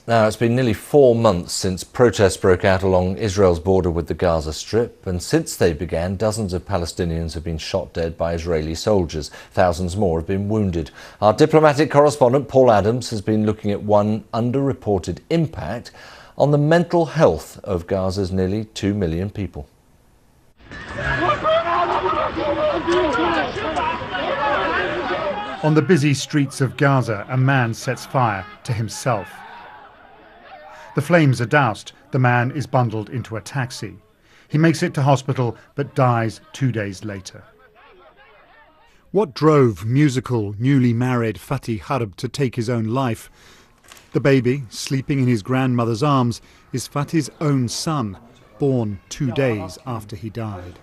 Now, it's been nearly 4 months since protests broke out along Israel's border with the Gaza Strip, and since they began, dozens of Palestinians have been shot dead by Israeli soldiers. Thousands more have been wounded. Our diplomatic correspondent, Paul Adams, has been looking at one underreported impact on the mental health of Gaza's nearly 2 million people. On the busy streets of Gaza, a man sets fire to himself. The flames are doused. The man is bundled into a taxi. He makes it to hospital but dies 2 days later. What drove musical, newly married Fatih HARB to take his own life? The baby, sleeping in his grandmother's arms, is Fatih's own son, born 2 days after he died.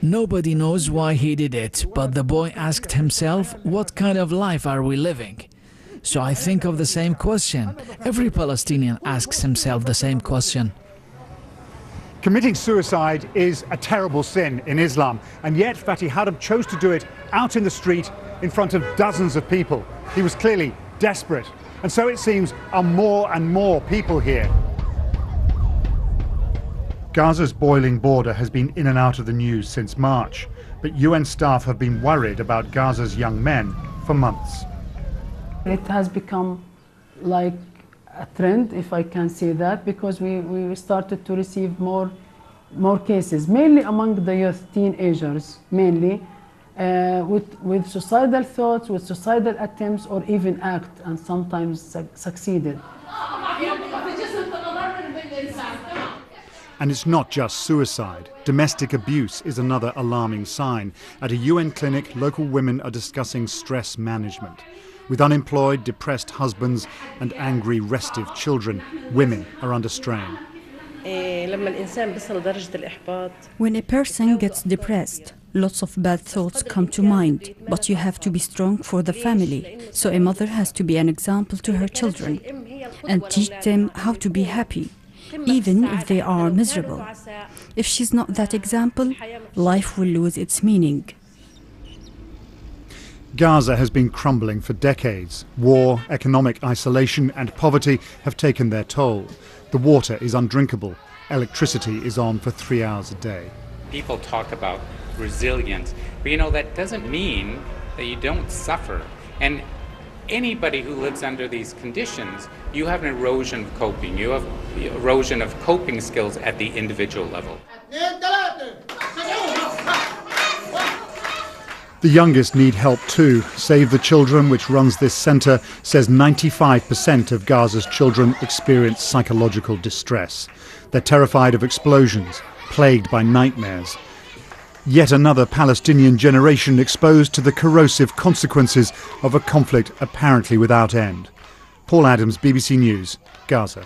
Nobody knows why he did it, but the boy asked himself, what kind of life are we living? So I think of the same question. Every Palestinian asks himself the same question. Committing suicide is a terrible sin in Islam, and yet Fatih HARB chose to do it out in the street in front of dozens of people. He was clearly desperate, and so it seems are more and more people here. Gaza's boiling border has been in and out of the news since March, but UN staff have been worried about Gaza's young men for months. It has become like a trend, if I can say that, because we started to receive more cases, mainly among the youth, teenagers, mainly, with suicidal thoughts, with suicidal attempts, or even act, and sometimes succeeded. And it's not just suicide. Domestic abuse is another alarming sign. At a UN clinic, local women are discussing stress management. With unemployed, depressed husbands and angry, restive children, women are under strain. When a person gets depressed, lots of bad thoughts come to mind, but you have to be strong for the family. So a mother has to be an example to her children and teach them how to be happy, even if they are miserable. If she's not that example, life will lose its meaning. Gaza has been crumbling for decades. War, economic isolation and poverty have taken their toll. The water is undrinkable. Electricity is on for 3 hours a day. People talk about resilience, but that doesn't mean that you don't suffer. And anybody who lives under these conditions, you have an erosion of coping. You have erosion of coping skills at the individual level. The youngest need help too. Save the Children, which runs this centre, says 95% of Gaza's children experience psychological distress. They're terrified of explosions, plagued by nightmares. Yet another Palestinian generation exposed to the corrosive consequences of a conflict apparently without end. Paul Adams, BBC News, Gaza.